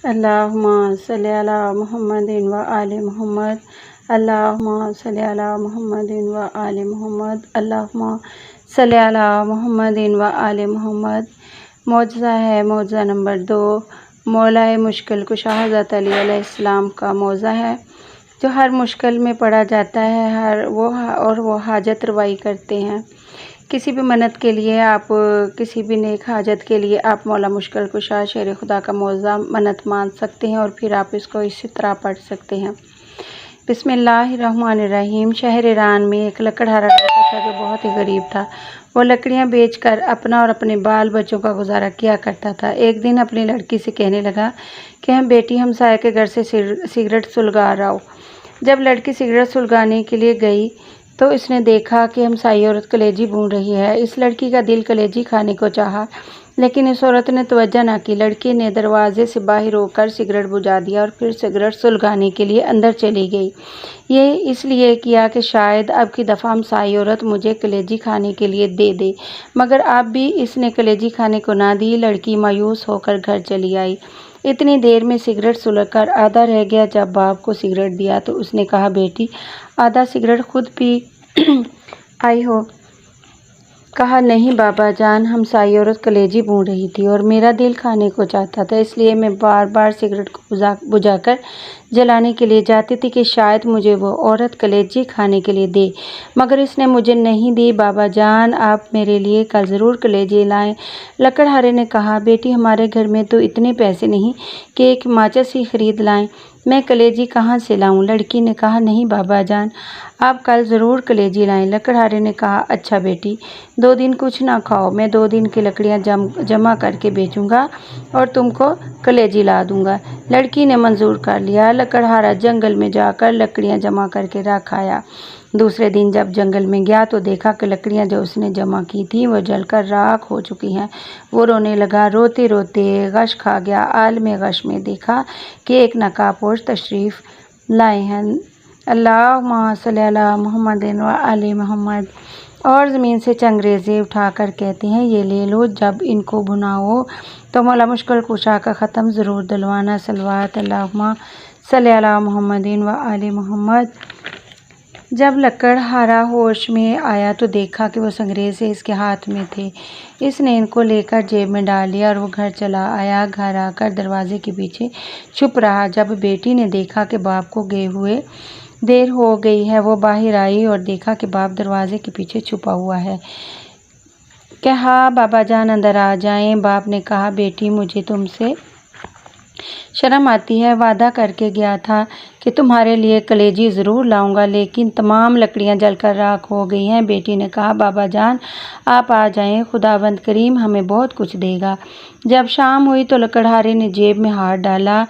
اللہم صلی علی محمد و آل محمد۔ اللہم صلی علی محمد و آل محمد۔ اللہم صلی علی محمد و آل محمد۔ معجزہ ہے معجزہ نمبر 2، مولا مشکل کشا حضرت علی علیہ السلام کا معجزہ ہے جو ہر مشکل میں پڑھا جاتا ہے وہ حاجت روائی کرتے ہیں۔ کسی بھی منت کے لیے آپ کسی بھی نیک حاجت کے لیے آپ مولا مشکل کشا شیر خدا کا معجزہ منت مان سکتے ہیں اور پھر آپ اس کو اسی طرح پڑھ سکتے ہیں۔ بسم اللہ الرحمن الرحیم۔ شہر ایران میں ایک لکڑہارا رہتا تھا جو بہت ہی غریب تھا۔ وہ لکڑیاں بیچ کر اپنا اور اپنے بال بچوں کا گزارا کیا کرتا تھا۔ ایک دن اپنی لڑکی سے کہنے لگا کہ بیٹی ہمسائے کے گھر سے سگریٹ سلگا لاؤ۔ جب لڑکی سگریٹ سلگانے کے لیے گئی تو اس نے دیکھا کہ ہمسائی عورت کلیجی بھون رہی ہے۔ اس لڑکی کا دل کلیجی کھانے کو چاہا لیکن اس عورت نے توجہ نہ کی۔ لڑکی نے دروازے سے باہر ہو کر سگریٹ بجھا دیا اور پھر سگریٹ سلگانے کے لیے اندر چلی گئی۔ یہ اس لیے کیا کہ شاید اب کی دفعہ ہمسائی عورت مجھے کلیجی کھانے کے لیے دے دے، مگر اب بھی اس نے کلیجی کھانے کو نہ دی۔ لڑکی مایوس ہو کر گھر چلی آئی۔ اتنی دیر میں سگریٹ سلگ کر آدھا رہ گیا۔ جب باپ کو سگریٹ دیا تو اس نے کہا، بیٹی آدھا سگریٹ خود پی آئی ہو؟ کہا، نہیں بابا جان، ہمسائی عورت کلیجی بھون رہی تھی اور میرا دل کھانے کو چاہتا تھا، اس لیے میں بار بار سگریٹ کو بجھا کر جلانے کے لیے جاتی تھی کہ شاید مجھے وہ عورت کلیجی کھانے کے لیے دے، مگر اس نے مجھے نہیں دی۔ بابا جان، آپ میرے لیے کل ضرور کلیجی لائیں۔ لکڑہارے نے کہا، بیٹی ہمارے گھر میں تو اتنے پیسے نہیں کہ ایک ماچس ہی خرید لائیں، میں کلیجی کہاں سے لاؤں؟ لڑکی نے کہا، نہیں بابا جان، آپ کل ضرور کلیجی لائیں۔ لکڑہارے نے کہا، اچھا بیٹی، 2 دن کچھ نہ کھاؤ، میں 2 دن کی لکڑیاں جمع کر کے بیچوں گا اور تم کو کلیجی لا دوں گا۔ لڑکی نے منظور کر لیا۔ لکڑہارا جنگل میں جا کر لکڑیاں جمع کر کے رکھ آیا۔ دوسرے دن جب جنگل میں گیا تو دیکھا کہ لکڑیاں جو اس نے جمع کی تھیں وہ جل کر راکھ ہو چکی ہیں۔ وہ رونے لگا، روتے روتے غش کھا گیا۔ عالم غش میں دیکھا کہ ایک نقاب پوش تشریف لائے ہیں۔ اللہم صلی علی محمد و آل محمد۔ اور زمین سے چنگریزے اٹھا کر کہتے ہیں، یہ لے لو، جب ان کو بھناؤ تو مولا مشکل کشا کا ختم ضرور دلوانا۔ صلوات اللہم صلی علی محمد و آل محمد۔ جب لکڑہارا ہوش میں آیا تو دیکھا کہ وہ چنگریزے اس کے ہاتھ میں تھے۔ اس نے ان کو لے کر جیب میں ڈال لیا اور وہ گھر چلا آیا۔ گھر آ کر دروازے کے پیچھے چھپ رہا۔ جب بیٹی نے دیکھا کہ باپ کو گئے ہوئے دیر ہو گئی ہے، وہ باہر آئی اور دیکھا کہ باپ دروازے کے پیچھے چھپا ہوا ہے۔ کہا، بابا جان اندر آ جائیں۔ باپ نے کہا، بیٹی مجھے تم سے شرم آتی ہے، وعدہ کر کے گیا تھا کہ تمہارے لیے کلیجی ضرور لاؤں گا، لیکن تمام لکڑیاں جل کر راکھ ہو گئی ہیں۔ بیٹی نے کہا، بابا جان آپ آ جائیں، خداوند کریم ہمیں بہت کچھ دے گا۔ جب شام ہوئی تو لکڑہارے نے جیب میں ہاتھ ڈالا،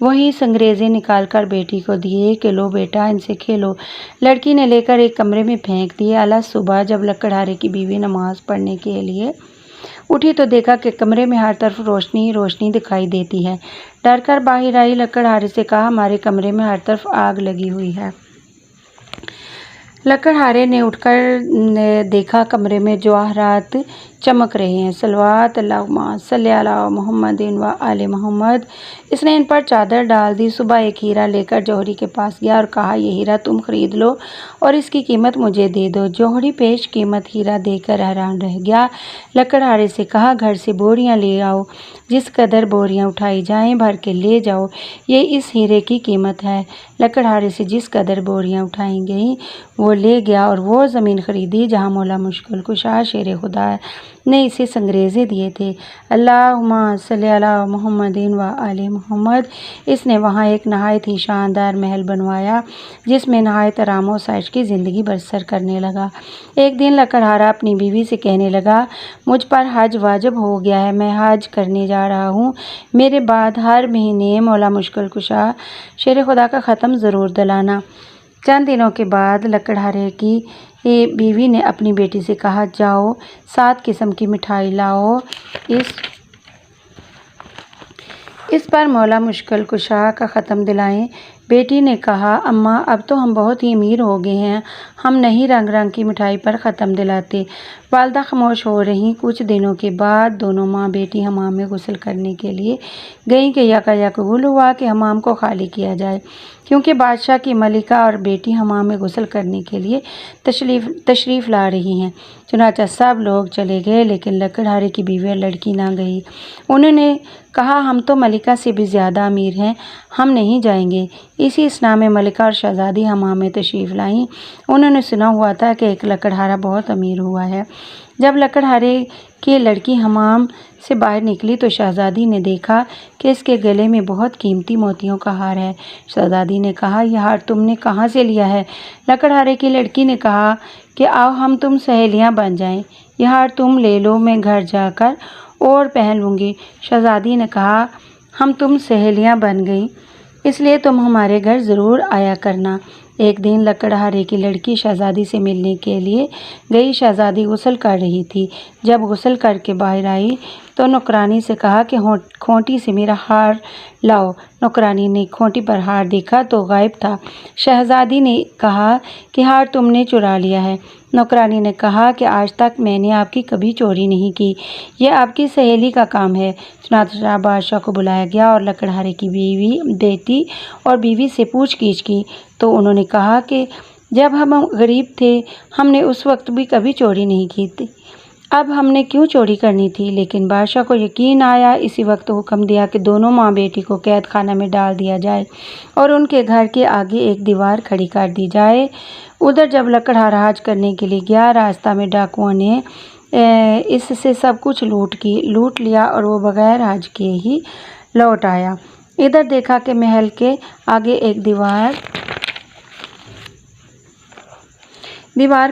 وہی چنگریزے نکال کر بیٹی کو دیے کہ لو بیٹا، ان سے کھیلو۔ لڑکی نے لے کر ایک کمرے میں پھینک دیے۔ صبح جب لکڑہارے کی بیوی نماز پڑھنے کے لیے اٹھی تو دیکھا کہ کمرے میں ہر طرف روشنی ہی روشنی دکھائی دیتی ہے۔ ڈر کر باہر آئی۔ لکڑہارے سے کہا، ہمارے کمرے میں ہر طرف آگ لگی ہوئی ہے۔ لکڑہارے نے اٹھ کر دیکھا کمرے میں جواہرات چمک رہے ہیں۔ صلوات اللہم صلی علی محمد و آل محمد۔ اس نے ان پر چادر ڈال دی۔ صبح ایک ہیرا لے کر جوہری کے پاس گیا اور کہا، یہ ہیرا تم خرید لو اور اس کی قیمت مجھے دے دو۔ جوہری پیش قیمت ہیرا دے کر حیران رہ گیا۔ لکڑہارے سے کہا، گھر سے بوریاں لے آؤ، جس قدر بوریاں اٹھائی جائیں بھر کے لے جاؤ، یہ اس ہیرے کی قیمت ہے۔ لکڑہارے سے جس قدر بوریاں اٹھائی گئیں وہ لے گیا اور وہ زمین خریدی جہاں مولا مشکل کشا شیر خدا نے اسے چنگریزے دیے تھے۔ اللہم صلی علی محمد و آل محمد۔ اس نے وہاں ایک نہایت ہی شاندار محل بنوایا جس میں نہایت آرام و عیش کی زندگی بسر کرنے لگا۔ ایک دن لکڑہارا اپنی بیوی سے کہنے لگا، مجھ پر حج واجب ہو گیا ہے، میں حج کرنے جا رہا ہوں، میرے بعد ہر مہینے مولا مشکل کشا شیر خدا کا ختم ضرور دلانا۔ چند دنوں کے بعد لکڑہارے کی بیوی نے اپنی بیٹی سے کہا، جاؤ 7 قسم کی مٹھائی لاؤ، اس پر مولا مشکل کشا کا ختم دلائیں۔ بیٹی نے کہا اماں اب تو ہم بہت ہی امیر ہو گئے ہیں، ہم نہیں رنگ رنگ کی مٹھائی پر ختم دلاتے۔ والدہ خاموش ہو رہیں۔ کچھ دنوں کے بعد دونوں ماں بیٹی حمام میں غسل کرنے کے لیے گئیں کہ یکایک قبول ہوا کہ حمام کو خالی کیا جائے، کیونکہ بادشاہ کی ملکہ اور بیٹی حمام میں غسل کرنے کے لیے تشریف لا رہی ہیں۔ چنانچہ سب لوگ چلے گئے، لیکن لکڑہارے کی بیوی اور لڑکی نہ گئی۔ انہوں نے کہا ہم تو ملکہ سے بھی زیادہ امیر ہیں، ہم نہیں جائیں گے۔ اسی اثناء میں ملکہ اور شہزادی حمام میں تشریف لائیں۔ انہوں نے سنا ہوا تھا کہ ایک لکڑہارا بہت امیر ہوا ہے۔ جب لکڑہارے کی لڑکی حمام سے باہر نکلی تو شہزادی نے دیکھا کہ اس کے گلے میں بہت قیمتی موتیوں کا ہار ہے۔ شہزادی نے کہا یہ ہار تم نے کہاں سے لیا ہے؟ لکڑہارے کی لڑکی نے کہا کہ آؤ ہم تم سہیلیاں بن جائیں، یہ ہار تم لے لو، میں گھر جا کر اور پہن لوں گی۔ شہزادی نے کہا ہم تم سہیلیاں بن گئیں، اس لیے تم ہمارے گھر ضرور آیا کرنا۔ ایک دن لکڑہارے کی لڑکی شہزادی سے ملنے کے لیے گئی۔ شہزادی غسل کر رہی تھی۔ جب غسل کر کے باہر آئی تو نوکرانی سے کہا کہ کھوٹی سے میرا ہار لاؤ۔ نوکرانی نے کھوٹی پر ہار دیکھا تو غائب تھا۔ شہزادی نے کہا کہ ہار تم نے چرا لیا ہے۔ نوکرانی نے کہا کہ آج تک میں نے آپ کی کبھی چوری نہیں کی، یہ آپ کی سہیلی کا کام ہے۔ چنانچہ بادشاہ کو بلایا گیا اور لکڑہارے کی بیٹی اور بیوی سے پوچھ گچھ کی تو انہوں نے کہا کہ جب ہم غریب تھے ہم نے اس وقت بھی کبھی چوری نہیں کی تھی، اب ہم نے کیوں چوری کرنی تھی؟ لیکن بادشاہ کو یقین آیا۔ اسی وقت حکم دیا کہ دونوں ماں بیٹی کو قید خانہ میں ڈال دیا جائے اور ان کے گھر کے آگے ایک دیوار کھڑی کر دی جائے۔ ادھر جب لکڑہارا حج کرنے کے لیے گیا، راستہ میں ڈاکوؤں نے اس سے سب کچھ لوٹ لیا اور وہ بغیر حج کیے ہی لوٹ آیا۔ ادھر دیکھا کہ محل کے آگے ایک دیوار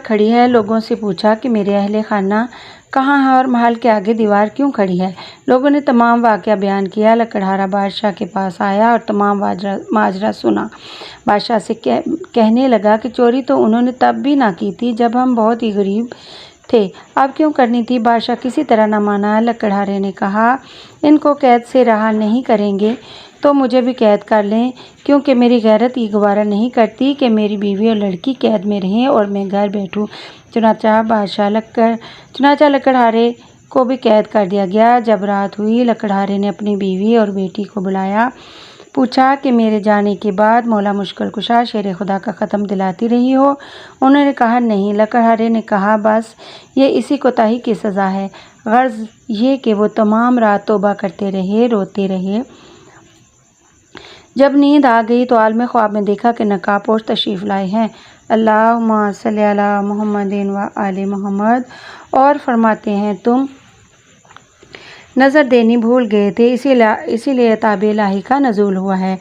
کھڑی ہے۔ لوگوں سے پوچھا کہ میرے اہل خانہ کہاں ہے اور محل کے آگے دیوار کیوں کھڑی ہے؟ لوگوں نے تمام واقعہ بیان کیا۔ لکڑہارا بادشاہ کے پاس آیا اور تمام ماجرا سنا۔ بادشاہ سے کہنے لگا کہ چوری تو انہوں نے تب بھی نہ کی تھی جب ہم بہت ہی غریب تھے، اب کیوں کرنی تھی؟ بادشاہ کسی طرح نہ مانا۔ لکڑہارے نے کہا ان کو قید سے رہا نہیں کریں گے تو مجھے بھی قید کر لیں، کیونکہ میری غیرت یہ گوارا نہیں کرتی کہ میری بیوی اور لڑکی قید میں رہیں اور میں گھر بیٹھوں۔ چنانچہ لکڑہارے کو بھی قید کر دیا گیا۔ جب رات ہوئی لکڑہارے نے اپنی بیوی اور بیٹی کو بلایا، پوچھا کہ میرے جانے کے بعد مولا مشکل کشا شیر خدا کا ختم دلاتی رہی ہو؟ انہوں نے کہا نہیں۔ لکڑہارے نے کہا بس یہ اسی کوتاہی کی سزا ہے، غرض یہ کہ وہ تمام رات توبہ کرتے رہے، روتے رہے۔ جب نیند آ گئی تو عالم خواب میں دیکھا کہ نقاب پوش تشریف لائے ہیں۔ اللہم صلی علی محمد و آل محمد، اور فرماتے ہیں تم نظر دینی بھول گئے تھے، اسی لیے عتاب الہی کا نزول ہوا ہے۔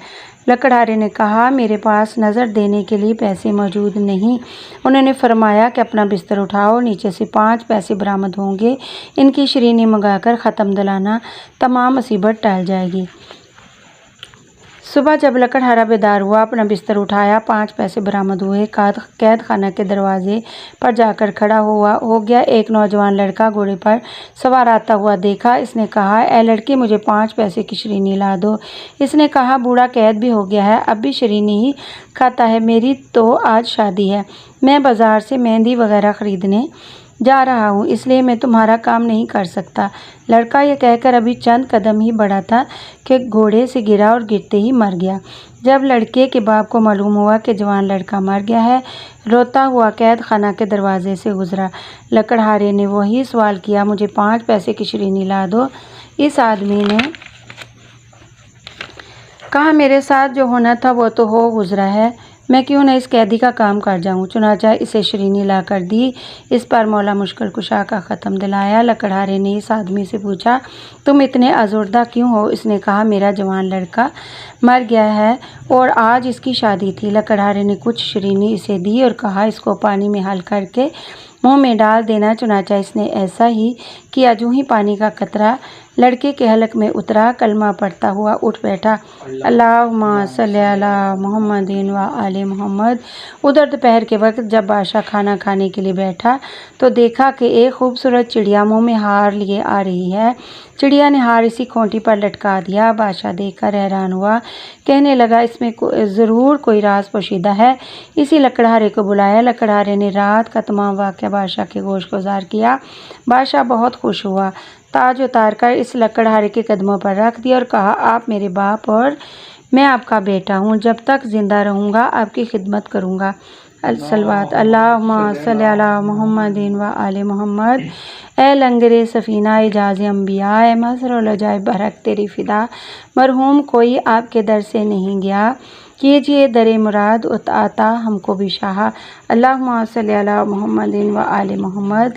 لکڑہارے نے کہا میرے پاس نظر دینے کے لیے پیسے موجود نہیں۔ انہوں نے فرمایا کہ اپنا بستر اٹھاؤ، نیچے سے 5 پیسے برآمد ہوں گے، ان کی شرینی منگا کر ختم دلانا، تمام مصیبت ٹل جائے گی۔ صبح جب لکڑہارا بیدار ہوا، اپنا بستر اٹھایا، 5 پیسے برآمد ہوئے، قید خانہ کے دروازے پر جا کر کھڑا ہو گیا۔ ایک نوجوان لڑکا گھوڑے پر سوار آتا ہوا دیکھا۔ اس نے کہا اے لڑکی مجھے 5 پیسے کی شرینی لا دو۔ اس نے کہا بوڑھا قید بھی ہو گیا ہے، اب بھی شرینی ہی کھاتا ہے، میری تو آج شادی ہے، میں بازار سے مہندی وغیرہ خریدنے جا رہا ہوں، اس لیے میں تمہارا کام نہیں کر سکتا۔ لڑکا یہ کہہ کر ابھی چند قدم ہی بڑھا تھا کہ گھوڑے سے گرا اور گرتے ہی مر گیا۔ جب لڑکے کے باپ کو معلوم ہوا کہ جوان لڑکا مر گیا ہے، روتا ہوا قید خانہ کے دروازے سے گزرا۔ لکڑہارے نے وہی سوال کیا، مجھے 5 پیسے کی شرینی لا دو۔ اس آدمی نے کہا میرے ساتھ جو ہونا تھا وہ تو ہو گزرا ہے، میں کیوں نہ اس قیدی کا کام کر جاؤں؟ چنانچہ اسے شرینی لا کر دی۔ اس پر مولا مشکل کشا کا ختم دلایا۔ لکڑہارے نے اس آدمی سے پوچھا تم اتنے آزردہ کیوں ہو؟ اس نے کہا میرا جوان لڑکا مر گیا ہے اور آج اس کی شادی تھی۔ لکڑہارے نے کچھ شرینی اسے دی اور کہا اس کو پانی میں حل کر کے منہ میں ڈال دینا۔ چنانچہ اس نے ایسا ہی کیا۔ جوں ہی پانی کا قطرہ لڑکے کے حلق میں اترا، کلمہ پڑھتا ہوا اٹھ بیٹھا، اللہم صلی علی محمد و آل محمد۔ ادھر دوپہر کے وقت جب بادشاہ کھانا کھانے کے لیے بیٹھا تو دیکھا کہ ایک خوبصورت چڑیا منہ میں ہار لیے آ رہی ہے۔ چڑیا نے ہار اسی کھونٹی پر لٹکا دیا۔ بادشاہ دیکھ کر حیران ہوا، کہنے لگا اس میں ضرور کوئی راز پوشیدہ ہے۔ اسی لکڑہارے کو بلایا۔ لکڑہارے نے رات کا تمام واقعہ بادشاہ کے گوش گزار کیا۔ بادشاہ بہت خوش ہوا، تاج اتار کر اس لکڑہارے کے قدموں پر رکھ دیا اور کہا، آپ میرے باپ اور میں آپ کا بیٹا ہوں، جب تک زندہ رہوں گا آپ کی خدمت کروں گا۔ الصلوات اللہم صلی علی محمد و آل محمد۔ اے لنگر سفینہ اعجاز انبیاء، اے مظہر العجائب برحق تیری فدا، مرحوم کوئی آپ کے در سے نہیں گیا، کیجئے در مراد عطا ہم کو بھی شاہ۔ اللہم صلی علی محمد و آل محمد۔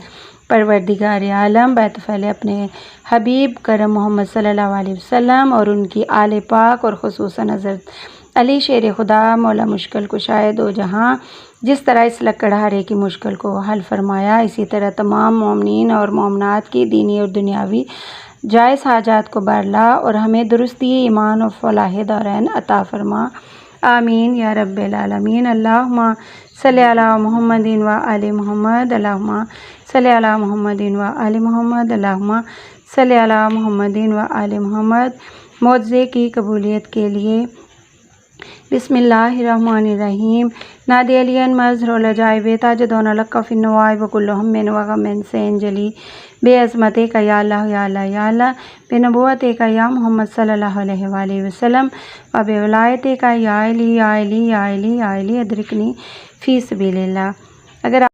پروردگار عالم بیت فعل اپنے حبیب کرم محمد صلی اللہ علیہ وسلم اور ان کی آل پاک اور خصوصاً حضرت علی شیر خدا مولا مشکل کشائے دو جہاں، جس طرح اس لکڑہارے کی مشکل کو حل فرمایا، اسی طرح تمام مومنین اور مومنات کی دینی اور دنیاوی جائز حاجات کو برلا اور ہمیں درستی ایمان اور فلاح دارین عطا فرما، آمین یا رب العالمین۔ اللہم صلی علی محمد و آل محمد۔ اللہم صلی علی محمد و آل محمد۔ اللہم صلی علی محمد و آل محمد۔ معجزے کی قبولیت کے لیے بسم اللہ الرحمن الرحیم۔ نادی علی مظہر العجائب تاجدون لک فی النوائب وکل ہم و غم سینجلی بے عظمتک یا اللہ یا اللہ یا اللہ، بے نبوتک یا محمد صلی اللہ علیہ وآلہ وسلم و بے ولایتک یا علی یا علی یا علی یا علی ادرکنی فی سبیل اللہ۔ اگر